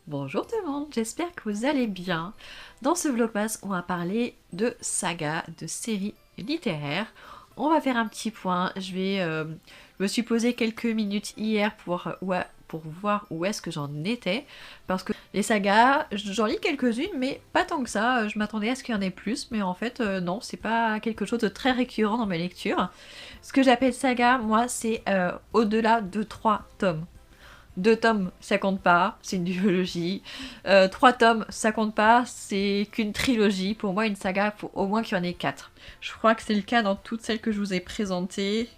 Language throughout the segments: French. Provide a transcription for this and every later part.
Bonjour tout le monde, j'espère que vous allez bien. Dans ce vlogmas, on va parler de sagas, de séries littéraires. On va faire un petit point. Je me suis posé quelques minutes hier pour voir où est-ce que j'en étais. Parce que les sagas, j'en lis quelques-unes, mais pas tant que ça. Je m'attendais à ce qu'il y en ait plus, mais en fait, non, c'est pas quelque chose de très récurrent dans mes lectures. Ce que j'appelle saga, moi, c'est au-delà de 3 tomes. 2 tomes, ça compte pas, c'est une duologie. 3 tomes, ça compte pas, c'est qu'une trilogie. Pour moi, une saga, il faut au moins qu'il y en ait 4. Je crois que c'est le cas dans toutes celles que je vous ai présentées.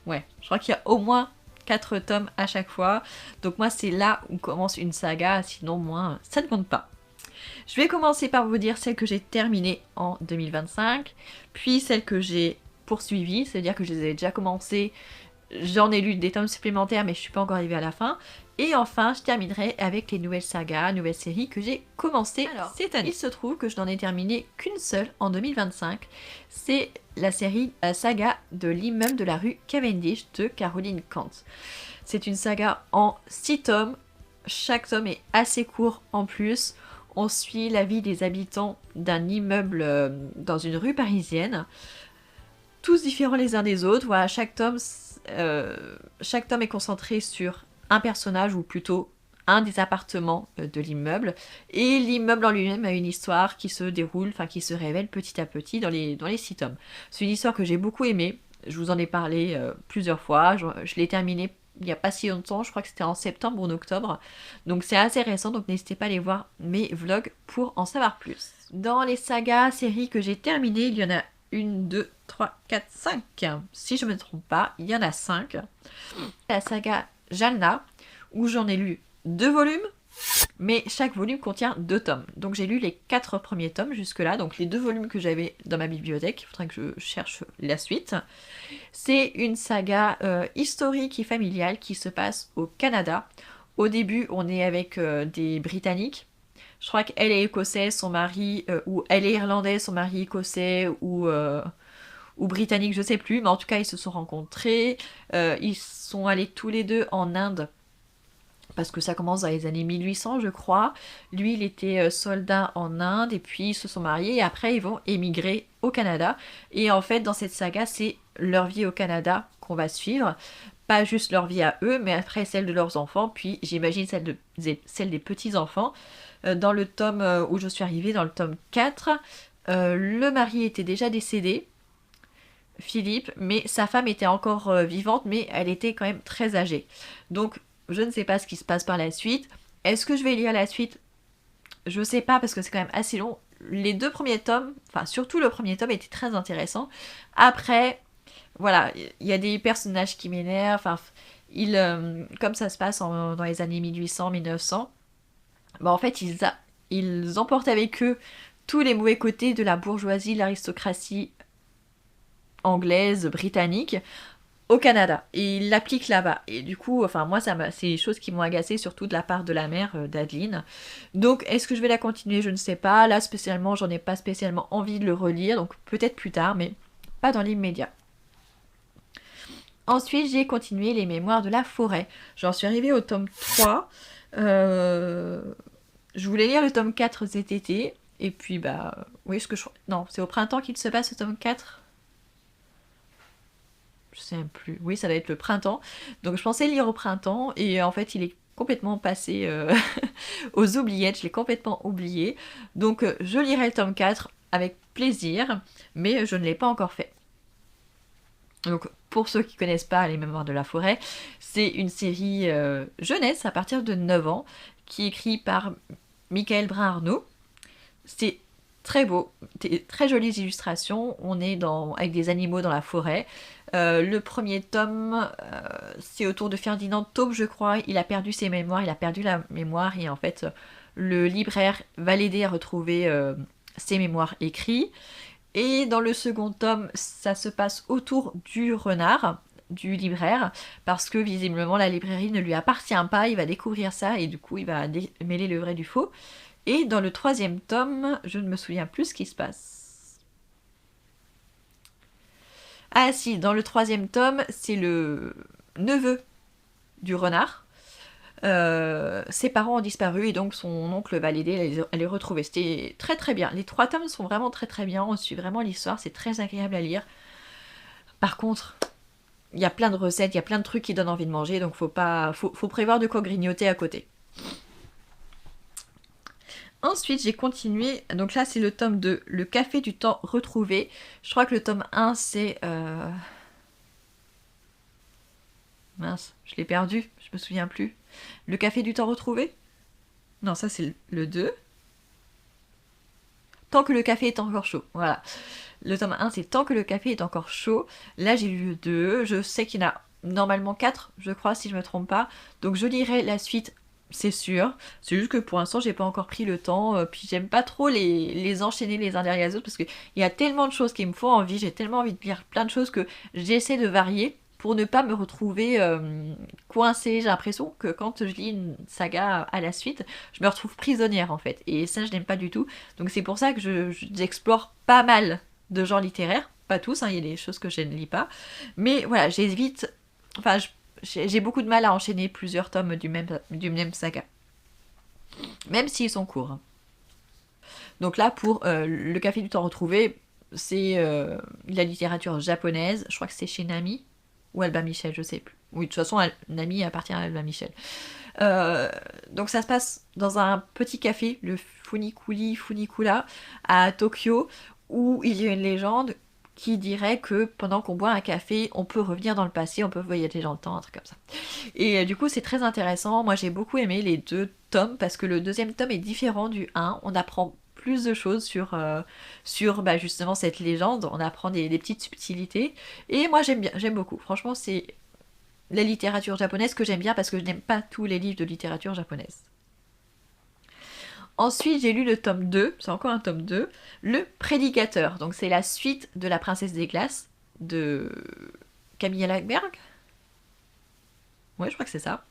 Ouais, je crois qu'il y a au moins 4 tomes à chaque fois. Donc moi, c'est là où commence une saga, sinon moi, ça ne compte pas. Je vais commencer par vous dire celles que j'ai terminées en 2025, puis celles que j'ai poursuivies, c'est-à-dire que je les ai déjà commencées. J'en ai lu des tomes supplémentaires, mais je suis pas encore arrivée à la fin. Et enfin, je terminerai avec les nouvelles sagas, nouvelles séries que j'ai commencées cette année. Il se trouve que je n'en ai terminé qu'une seule en 2025. C'est la série La saga de l'immeuble de la rue Cavendish de Caroline Kant. C'est une saga en 6 tomes. Chaque tome est assez court en plus. On suit la vie des habitants d'un immeuble dans une rue parisienne. Tous différents les uns des autres. Voilà, chaque tome est concentré sur un personnage, ou plutôt un des appartements de l'immeuble. Et l'immeuble en lui-même a une histoire qui se déroule, enfin qui se révèle petit à petit dans les 6 tomes. C'est une histoire que j'ai beaucoup aimée. Je vous en ai parlé plusieurs fois. Je l'ai terminée il n'y a pas si longtemps, je crois que c'était en septembre ou en octobre. Donc c'est assez récent, donc n'hésitez pas à aller voir mes vlogs pour en savoir plus. Dans les sagas, séries que j'ai terminées, il y en a 1, 2, 3, 4, 5. Si je ne me trompe pas, il y en a 5. La saga Jalna, où j'en ai lu 2 volumes, mais chaque volume contient 2 tomes. Donc j'ai lu les 4 premiers tomes jusque-là, donc les 2 volumes que j'avais dans ma bibliothèque. Il faudrait que je cherche la suite. C'est une saga historique et familiale qui se passe au Canada. Au début, on est avec des Britanniques. Je crois qu'elle est écossaise, son mari, ou elle est irlandaise, son mari écossais, ou britannique, je sais plus, mais en tout cas ils se sont rencontrés, ils sont allés tous les deux en Inde, parce que ça commence dans les années 1800 je crois. Lui il était soldat en Inde, et puis ils se sont mariés, et après ils vont émigrer au Canada, et en fait dans cette saga c'est leur vie au Canada qu'on va suivre, pas juste leur vie à eux, mais après celle de leurs enfants, puis j'imagine celle des petits-enfants. Dans le tome où je suis arrivée, dans le tome 4, le mari était déjà décédé, Philippe, mais sa femme était encore vivante, mais elle était quand même très âgée. Donc, je ne sais pas ce qui se passe par la suite. Est-ce que je vais lire la suite? Je sais pas, parce que c'est quand même assez long. Les 2 premiers tomes, enfin surtout le premier tome, était très intéressant. Après, voilà, il y a des personnages qui m'énervent. Enfin, comme ça se passe dans les années 1800-1900, bah en fait, ils emportent avec eux tous les mauvais côtés de la bourgeoisie, de l'aristocratie anglaise, britannique, au Canada. Et ils l'appliquent là-bas. Et du coup, enfin, moi, c'est des choses qui m'ont agacée, surtout de la part de la mère d'Adeline. Donc, est-ce que je vais la continuer? Je ne sais pas. Là, spécialement, j'en ai pas spécialement envie de le relire, donc peut-être plus tard, mais pas dans l'immédiat. Ensuite, j'ai continué les mémoires de la forêt. J'en suis arrivée au tome 3. Je voulais lire le tome 4 cet été. Et puis, bah, oui, non, c'est au printemps qu'il se passe, le tome 4. Je sais même plus. Oui, ça va être le printemps. Donc, je pensais lire au printemps. Et en fait, il est complètement passé aux oubliettes. Je l'ai complètement oublié. Donc, je lirai le tome 4 avec plaisir. Mais je ne l'ai pas encore fait. Donc, pour ceux qui connaissent pas Les Mémoires de la Forêt, c'est une série jeunesse à partir de 9 ans qui est écrite par Michael Brun-Arnaud. C'est très beau, très jolies illustrations. On est avec des animaux dans la forêt. Le premier tome, c'est autour de Ferdinand Taube, je crois. Il a perdu ses mémoires, il a perdu la mémoire, et en fait, le libraire va l'aider à retrouver ses mémoires écrites. Et dans le second tome, ça se passe autour du renard, du libraire, parce que visiblement la librairie ne lui appartient pas. Il va découvrir ça, et du coup il va mêler le vrai du faux. Et dans le troisième tome, je ne me souviens plus ce qui se passe. Ah si, dans le troisième tome, c'est le neveu du renard. Ses parents ont disparu et donc son oncle va l'aider à les retrouver. C'était très très bien. Les 3 tomes sont vraiment très très bien. On suit vraiment l'histoire, c'est très agréable à lire. Par contre, il y a plein de recettes, il y a plein de trucs qui donnent envie de manger, donc faut prévoir de quoi grignoter à côté. Ensuite, j'ai continué, donc là c'est le tome 2, Le Café du Temps Retrouvé. Je crois que le tome 1 c'est... Mince, je l'ai perdu, je me souviens plus. Le Café du Temps Retrouvé? Non, ça c'est le 2. Tant que le café est encore chaud, voilà. Le tome 1 c'est Tant que le café est encore chaud. Là j'ai lu le 2, je sais qu'il y en a normalement 4, je crois, si je me trompe pas. Donc je lirai la suite, c'est sûr. C'est juste que pour l'instant j'ai pas encore pris le temps, puis j'aime pas trop les enchaîner les uns derrière les autres, parce qu'il y a tellement de choses qui me font envie, j'ai tellement envie de lire plein de choses que j'essaie de varier pour ne pas me retrouver coincée. J'ai l'impression que quand je lis une saga à la suite, je me retrouve prisonnière en fait. Et ça, je n'aime pas du tout. Donc c'est pour ça que j'explore pas mal de genres littéraires. Pas tous, hein, il y a des choses que je ne lis pas. Mais voilà, j'évite... Enfin, j'ai beaucoup de mal à enchaîner plusieurs tomes du même saga. Même s'ils sont courts. Donc là, pour Le Café du Temps Retrouvé, c'est la littérature japonaise. Je crois que c'est chez Nami. Ou Albin Michel, je sais plus. Oui, de toute façon, Nami appartient à Albin Michel. Donc ça se passe dans un petit café, le Funikula, à Tokyo, où il y a une légende qui dirait que pendant qu'on boit un café, on peut revenir dans le passé, on peut voyager dans le temps, un truc comme ça. Et du coup, c'est très intéressant. Moi, j'ai beaucoup aimé les 2 tomes, parce que le 2e tome est différent du 1. On apprend plus de choses sur justement cette légende, on apprend des petites subtilités, et moi j'aime bien, j'aime beaucoup. Franchement, c'est la littérature japonaise que j'aime bien, parce que je n'aime pas tous les livres de littérature japonaise. Ensuite, j'ai lu le tome 2, c'est encore un tome 2, Le Prédicateur. Donc c'est la suite de La Princesse des Glaces, de Camilla Lagerberg. Ouais, je crois que c'est ça.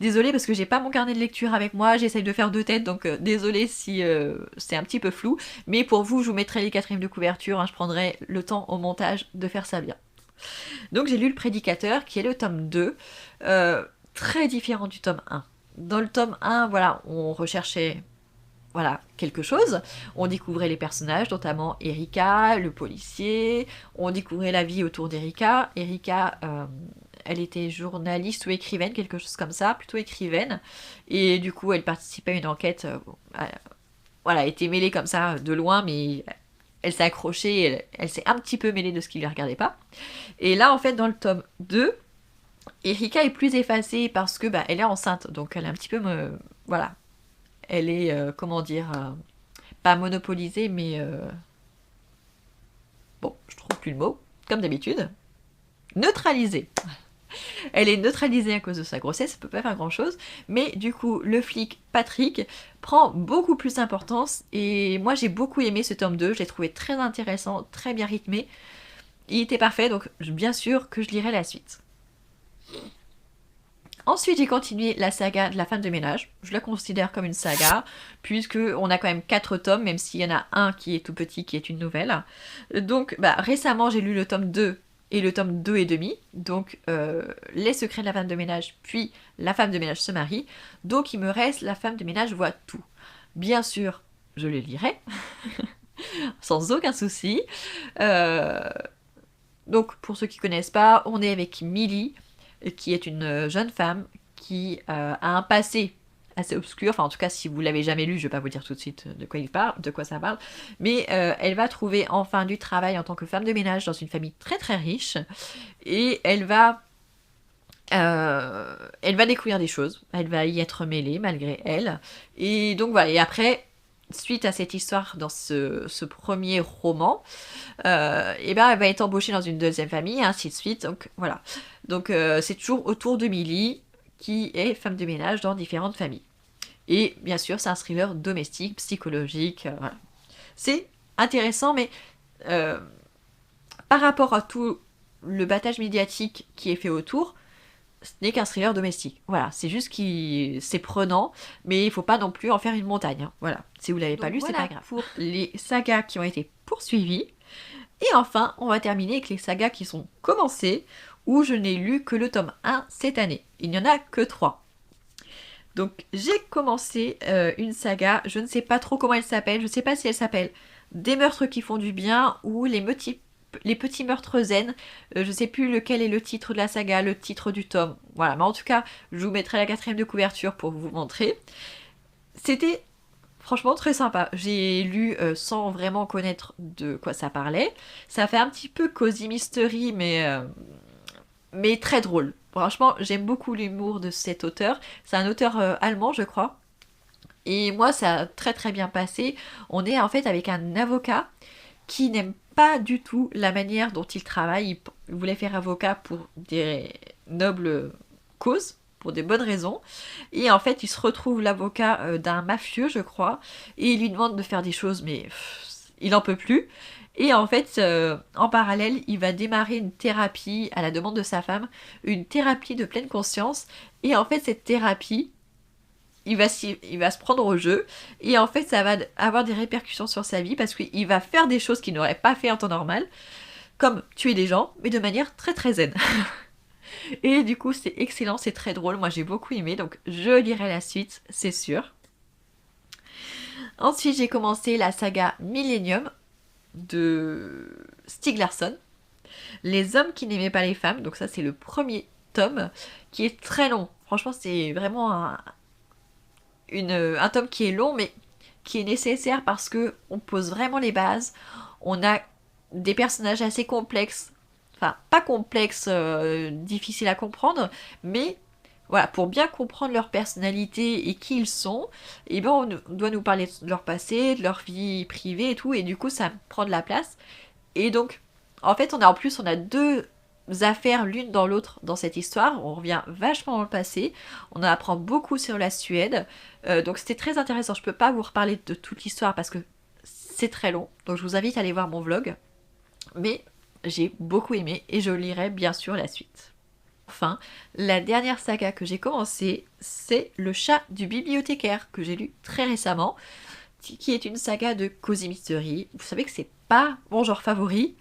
Désolée parce que j'ai pas mon carnet de lecture avec moi, j'essaye de faire 2 têtes, donc désolée si c'est un petit peu flou. Mais pour vous, je vous mettrai les 4e de couverture, hein, je prendrai le temps au montage de faire ça bien. Donc j'ai lu Le Prédicateur, qui est le tome 2, très différent du tome 1. Dans le tome 1, voilà, on recherchait quelque chose. On découvrait les personnages, notamment Erika, le policier. On découvrait la vie autour d'Erika. Erika, elle était journaliste ou écrivaine, quelque chose comme ça, plutôt écrivaine. Et du coup, elle participait à une enquête. Elle était mêlée comme ça de loin, mais elle s'est accrochée, elle s'est un petit peu mêlée de ce qui ne la regardait pas. Et là, en fait, dans le tome 2, Erika est plus effacée parce que elle est enceinte, donc elle est un petit peu voilà. Elle est comment dire, pas monopolisée, mais bon, je trouve plus le mot, comme d'habitude. Neutralisée. Elle est neutralisée à cause de sa grossesse, ça peut pas faire grand chose, mais du coup, le flic Patrick prend beaucoup plus d'importance, et moi j'ai beaucoup aimé ce tome 2, je l'ai trouvé très intéressant, très bien rythmé. Il était parfait, donc bien sûr que je lirai la suite. Ensuite, j'ai continué la saga de la femme de ménage. Je la considère comme une saga, puisque on a quand même 4 tomes, même s'il y en a un qui est tout petit, qui est une nouvelle. Donc, récemment, j'ai lu le tome 2 et le tome 2 et demi. Donc, Les secrets de la femme de ménage, puis La femme de ménage se marie. Donc, il me reste La femme de ménage voit tout. Bien sûr, je le lirai, sans aucun souci. Donc, pour ceux qui ne connaissent pas, on est avec Millie, qui est une jeune femme qui a un passé assez obscur. Enfin, en tout cas, si vous l'avez jamais lu, je vais pas vous dire tout de suite de quoi ça parle. Mais elle va trouver enfin du travail en tant que femme de ménage dans une famille très très riche. Et elle va découvrir des choses. Elle va y être mêlée malgré elle. Et donc voilà. Et après, suite à cette histoire dans ce premier roman, elle va être embauchée dans une deuxième famille, et ainsi de suite. Donc voilà. Donc c'est toujours autour de Millie, qui est femme de ménage dans différentes familles. Et bien sûr, c'est un thriller domestique, psychologique. Voilà. C'est intéressant, mais par rapport à tout le battage médiatique qui est fait autour, ce n'est qu'un thriller domestique. Voilà, c'est juste c'est prenant, mais il faut pas non plus en faire une montagne. Hein. Voilà, si vous l'avez pas lu, c'est pas grave. Pour les sagas qui ont été poursuivies. Et enfin, on va terminer avec les sagas qui sont commencées, où je n'ai lu que le tome 1 cette année. Il n'y en a que 3. Donc j'ai commencé une saga, je ne sais pas trop comment elle s'appelle, je ne sais pas si elle s'appelle Des meurtres qui font du bien ou les petits meurtres zen. Je ne sais plus lequel est le titre de la saga, le titre du tome. Voilà, mais en tout cas, je vous mettrai la 4e de couverture pour vous montrer. C'était franchement très sympa. J'ai lu sans vraiment connaître de quoi ça parlait. Ça fait un petit peu cozy mystery, mais très drôle. Franchement, j'aime beaucoup l'humour de cet auteur. C'est un auteur allemand, je crois. Et moi, ça a très très bien passé. On est en fait avec un avocat qui n'aime pas du tout la manière dont il travaille. Il voulait faire avocat pour des nobles causes, pour des bonnes raisons. Et en fait, il se retrouve l'avocat d'un mafieux, je crois, et il lui demande de faire des choses, mais il n'en peut plus. Et en fait, en parallèle, il va démarrer une thérapie à la demande de sa femme, une thérapie de pleine conscience. Et en fait, cette thérapie, il va se prendre au jeu et en fait ça va avoir des répercussions sur sa vie parce qu'il va faire des choses qu'il n'aurait pas fait en temps normal, comme tuer des gens, mais de manière très très zen. Et du coup c'est excellent, c'est très drôle, moi j'ai beaucoup aimé, donc je lirai la suite, c'est sûr. Ensuite j'ai commencé la saga Millennium de Stieg Larsson, Les hommes qui n'aimaient pas les femmes, donc ça c'est le premier tome qui est très long. Franchement c'est vraiment un tome qui est long mais qui est nécessaire parce que on pose vraiment les bases. On a des personnages assez complexes, enfin pas complexes, difficiles à comprendre, mais voilà, pour bien comprendre leur personnalité et qui ils sont, et ben on doit nous parler de leur passé, de leur vie privée et tout, et du coup ça prend de la place. Et donc, en fait, on a deux affaires l'une dans l'autre dans cette histoire. On revient vachement dans le passé. On en apprend beaucoup sur la Suède. Donc c'était très intéressant. Je peux pas vous reparler de toute l'histoire parce que c'est très long. Donc je vous invite à aller voir mon vlog. Mais j'ai beaucoup aimé et je lirai bien sûr la suite. Enfin, la dernière saga que j'ai commencée, c'est Le chat du bibliothécaire que j'ai lu très récemment, qui est une saga de Cozy Mystery. Vous savez que c'est pas mon genre favori,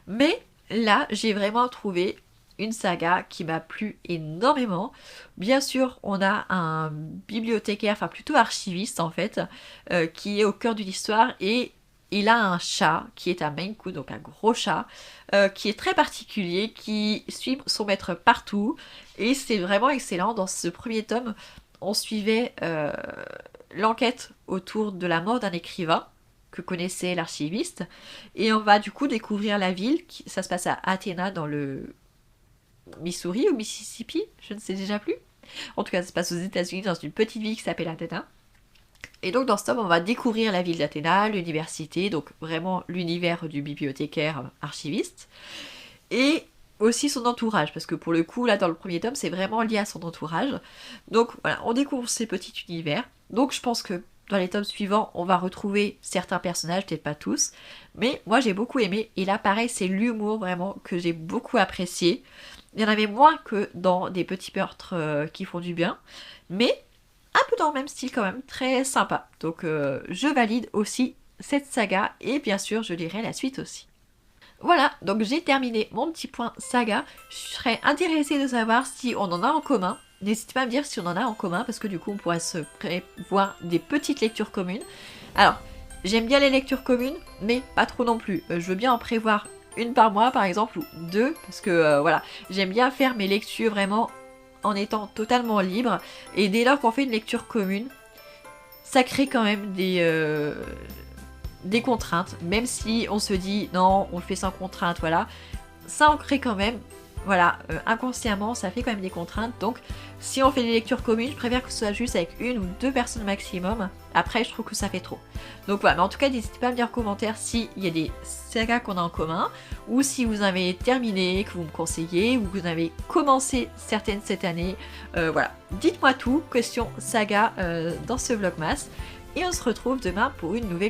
mais là j'ai vraiment trouvé une saga qui m'a plu énormément. Bien sûr, on a un bibliothécaire, enfin plutôt archiviste en fait, qui est au cœur de l'histoire et il a un chat qui est un Maine Coon, donc un gros chat, qui est très particulier, qui suit son maître partout. Et c'est vraiment excellent. Dans ce premier tome, on suivait l'enquête autour de la mort d'un écrivain que connaissait l'archiviste. Et on va du coup découvrir la ville. Ça se passe à Athéna dans le Missouri ou Mississippi, je ne sais déjà plus. En tout cas, ça se passe aux États-Unis dans une petite ville qui s'appelle Athéna. Et donc dans ce tome, on va découvrir la ville d'Athéna, l'université, donc vraiment l'univers du bibliothécaire archiviste, et aussi son entourage, parce que pour le coup, là dans le premier tome, c'est vraiment lié à son entourage. Donc voilà, on découvre ces petits univers. Donc je pense que dans les tomes suivants, on va retrouver certains personnages, peut-être pas tous, mais moi j'ai beaucoup aimé, et là pareil, c'est l'humour vraiment que j'ai beaucoup apprécié. Il y en avait moins que dans des petits meurtres qui font du bien, mais un peu dans le même style quand même, très sympa. Donc je valide aussi cette saga et bien sûr je lirai la suite aussi. Voilà, donc j'ai terminé mon petit point saga. Je serais intéressée de savoir si on en a en commun. N'hésitez pas à me dire si on en a en commun parce que du coup on pourrait se prévoir des petites lectures communes. Alors, j'aime bien les lectures communes, mais pas trop non plus. Je veux bien en prévoir une par mois par exemple ou deux parce que voilà, j'aime bien faire mes lectures vraiment en étant totalement libre, et dès lors qu'on fait une lecture commune, ça crée quand même des contraintes, même si on se dit non, on le fait sans contrainte, voilà, ça en crée quand même, voilà, inconsciemment, ça fait quand même des contraintes, donc si on fait des lectures communes, je préfère que ce soit juste avec une ou deux personnes maximum, après je trouve que ça fait trop. Donc voilà, mais en tout cas, n'hésitez pas à me dire en commentaire s'il y a des sagas qu'on a en commun, ou si vous avez terminé, que vous me conseillez, ou que vous avez commencé certaines cette année, voilà. Dites-moi tout, question saga dans ce vlogmas, et on se retrouve demain pour une nouvelle vidéo.